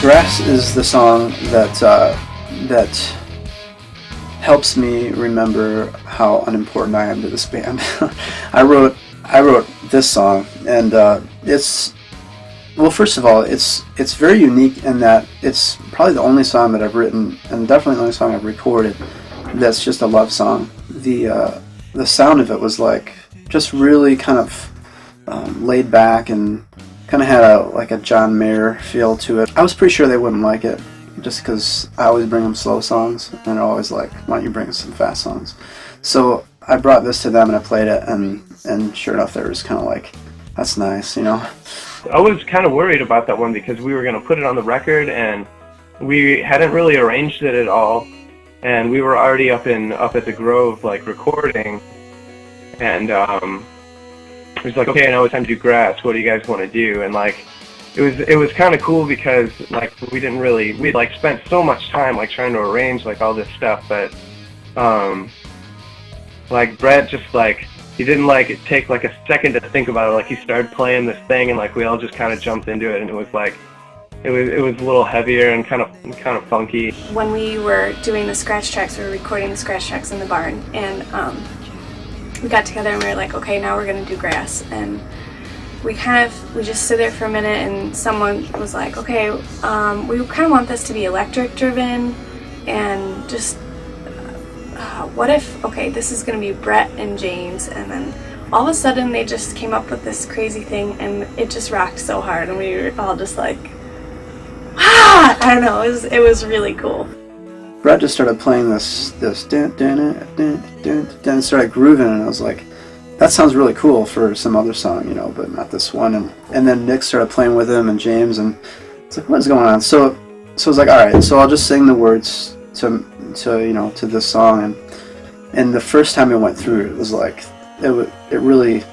Grass is the song that helps me remember how unimportant I am to this band. I wrote this song, and it's, well, first of all, it's very unique in that it's probably the only song that I've written, and definitely the only song I've recorded, that's just a love song. The sound of it was like just really kind of laid back and kind of had a John Mayer feel to it. I was pretty sure they wouldn't like it, just because I always bring them slow songs, and they're always like, why don't you bring us some fast songs? So I brought this to them and I played it, and sure enough, they were just kind of like, that's nice, you know? I was kind of worried about that one because we were going to put it on the record, and we hadn't really arranged it at all, and we were already up at the Grove, like, recording, and it was like, okay, now it's time to do Grass. What do you guys want to do? And like, it was kind of cool because like we'd like spent so much time like trying to arrange like all this stuff, but like Brett just like, he didn't like take like a second to think about it. Like he started playing this thing, and like we all just kind of jumped into it, and it was like, it was a little heavier and kind of funky. When we were doing the scratch tracks, we were recording the scratch tracks in the barn, and we got together and we were like, okay, now we're gonna do Grass. And we just stood there for a minute, and someone was like, okay, we kind of want this to be electric driven, and just what if, okay, this is gonna be Brett and James, and then all of a sudden they just came up with this crazy thing, and it just rocked so hard, and we were all just like, ah! I don't know, it was really cool. Brett just started playing this dun, dun, dun, dun, dun, dun, started grooving, and I was like, that sounds really cool for some other song, you know, but not this one. And then Nick started playing with him, and James, and it's like, what's going on? So I was like, all right, so I'll just sing the words to this song, and the first time it went through, it was like, it really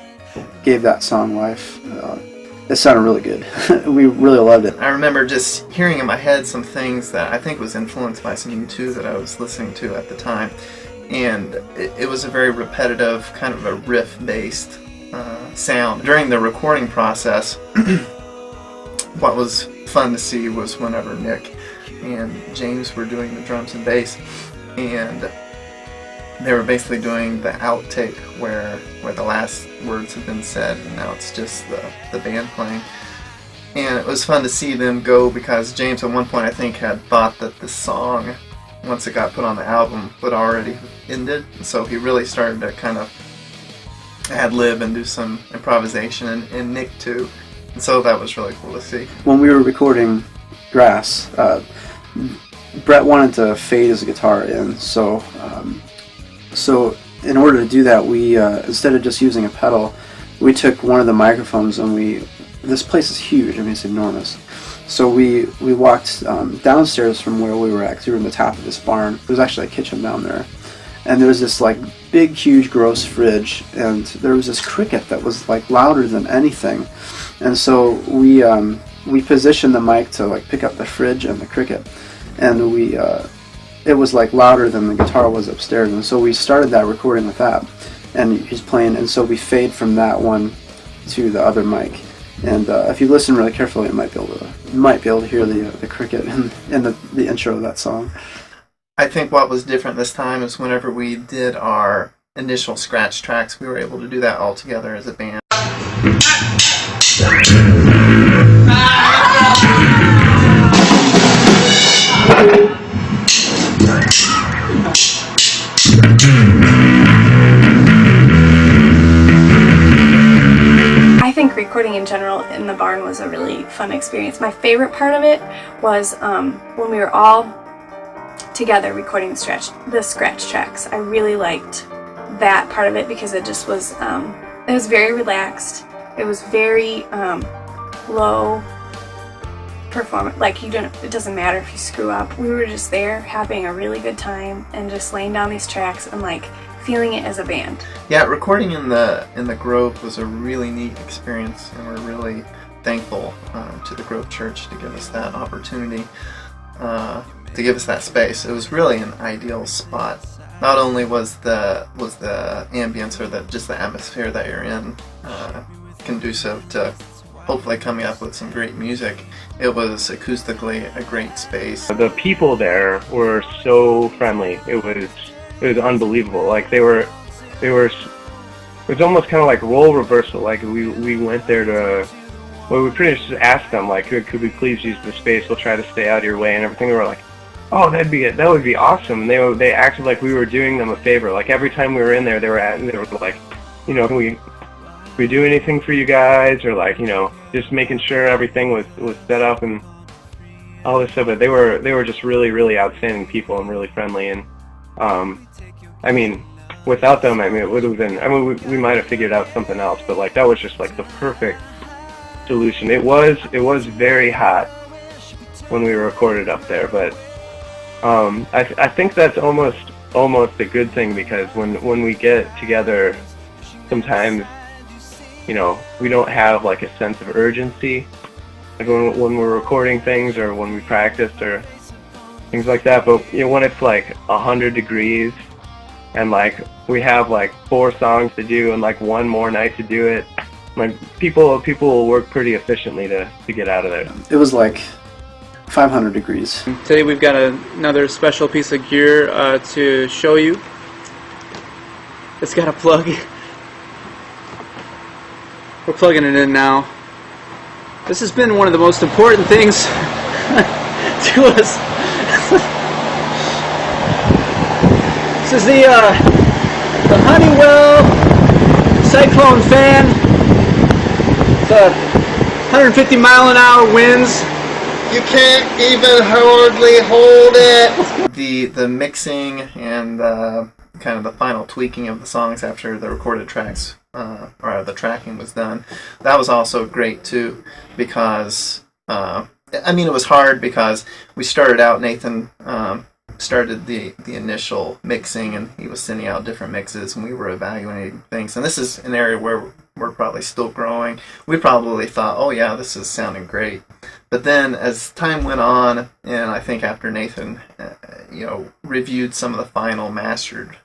gave that song life. It sounded really good. We really loved it. I remember just hearing in my head some things that I think was influenced by some U2 that I was listening to at the time. And it was a very repetitive, kind of a riff-based sound. During the recording process, what was fun to see was whenever Nick and James were doing the drums and bass, and they were basically doing the outtake where the last words have been said, and now it's just the band playing. And it was fun to see them go, because James at one point I think had thought that the song, once it got put on the album, would already have ended. And so he really started to kind of ad-lib and do some improvisation, and Nick too. And so that was really cool to see. When we were recording Grass, Brett wanted to fade his guitar in, so in order to do that, we instead of just using a pedal, we took one of the microphones, and this place is huge, I mean, it's enormous. So we walked downstairs from where we were at, 'cause we were in the top of this barn. There's actually a kitchen down there, and there was this like big, huge, gross fridge, and there was this cricket that was like louder than anything, and so we positioned the mic to like pick up the fridge and the cricket, and it was like louder than the guitar was upstairs, and so we started that recording with that, and he's playing, and so we fade from that one to the other mic, and if you listen really carefully, you might be able to hear the cricket in the intro of that song. I think what was different this time is whenever we did our initial scratch tracks, we were able to do that all together as a band. I think recording in general in the barn was a really fun experience. My favorite part of it was when we were all together recording the scratch tracks. I really liked that part of it because it just was, it was very relaxed. It was very low performance. Like it doesn't matter if you screw up. We were just there having a really good time and just laying down these tracks and like feeling it as a band. Yeah, recording in the Grove was a really neat experience, and we're really thankful to the Grove Church to give us that opportunity, to give us that space. It was really an ideal spot. Not only was the ambience or just the atmosphere that you're in conducive to hopefully coming up with some great music. It was acoustically a great space. The people there were so friendly. It was unbelievable. Like they were. It was almost kind of like role reversal. Like we went there to. Well, we pretty much just asked them, like, could we please use the space? We'll try to stay out of your way and everything. They were like, oh, that would be awesome. And they acted like we were doing them a favor. Like every time we were in there, they were like, you know, can we do anything for you guys? Or like, you know, just making sure everything was set up and all this stuff. But they were just really, really outstanding people and really friendly. And I mean, without them, I mean, it would have been. I mean, we might have figured out something else. But like that was just like the perfect solution. It was very hot when we recorded up there, but I think that's almost a good thing, because when we get together, sometimes, you know, we don't have like a sense of urgency, like when we're recording things or when we practice or things like that. But you know, when it's like 100 degrees and like we have like 4 songs to do and like one more night to do it, like people will work pretty efficiently to get out of there. It was like 500 degrees. Today we've got another special piece of gear to show you. It's got a plug. We're plugging it in now. This has been one of the most important things to us. This is the Honeywell Cyclone fan. It's 150 mile an hour winds. You can't even hardly hold it. The mixing and kind of the final tweaking of the songs after the recorded tracks or the tracking was done, that was also great too, because I mean, it was hard because we started out, Nathan started the initial mixing, and he was sending out different mixes and we were evaluating things, and this is an area where we're probably still growing. We probably thought, oh yeah, this is sounding great. But then as time went on, and I think after Nathan you know, reviewed some of the final mastered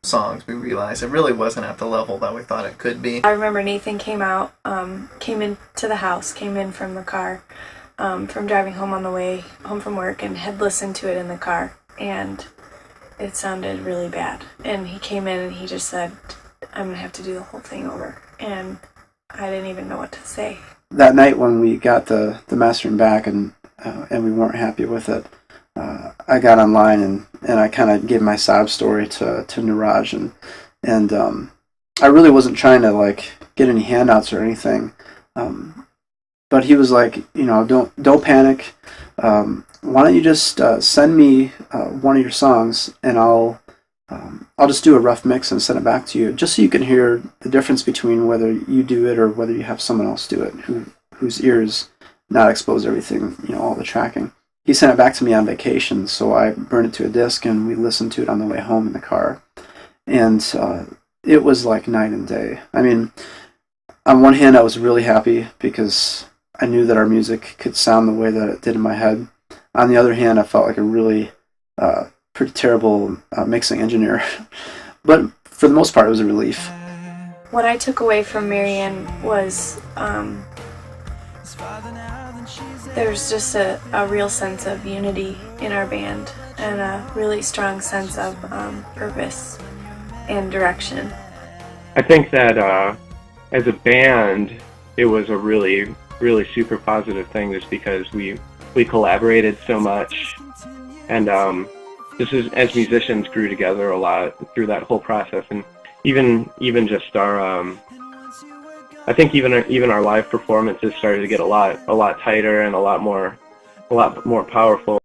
songs, we realized it really wasn't at the level that we thought it could be. I remember Nathan came into the house, came in from the car, from driving home on the way home from work, and had listened to it in the car, and it sounded really bad. And he came in and he just said, I'm going to have to do the whole thing over. And I didn't even know what to say. That night when we got the mastering back and we weren't happy with it, I got online and I kind of gave my sob story to Niraj, and I really wasn't trying to like get any handouts or anything, but he was like, you know, don't panic. Why don't you just send me one of your songs, and I'll just do a rough mix and send it back to you, just so you can hear the difference between whether you do it or whether you have someone else do it, whose ears not expose everything, you know, all the tracking. He sent it back to me on vacation, so I burned it to a disc and we listened to it on the way home in the car. And it was like night and day. I mean, on one hand I was really happy because I knew that our music could sound the way that it did in my head. On the other hand, I felt like a really pretty terrible mixing engineer. But for the most part, it was a relief. What I took away from MaryAnn was there's just a real sense of unity in our band, and a really strong sense of purpose and direction. I think that as a band, it was a really, really super positive thing, just because we collaborated so much, and just as musicians grew together a lot through that whole process, and even just our I think even our live performances started to get a lot tighter and a lot more powerful.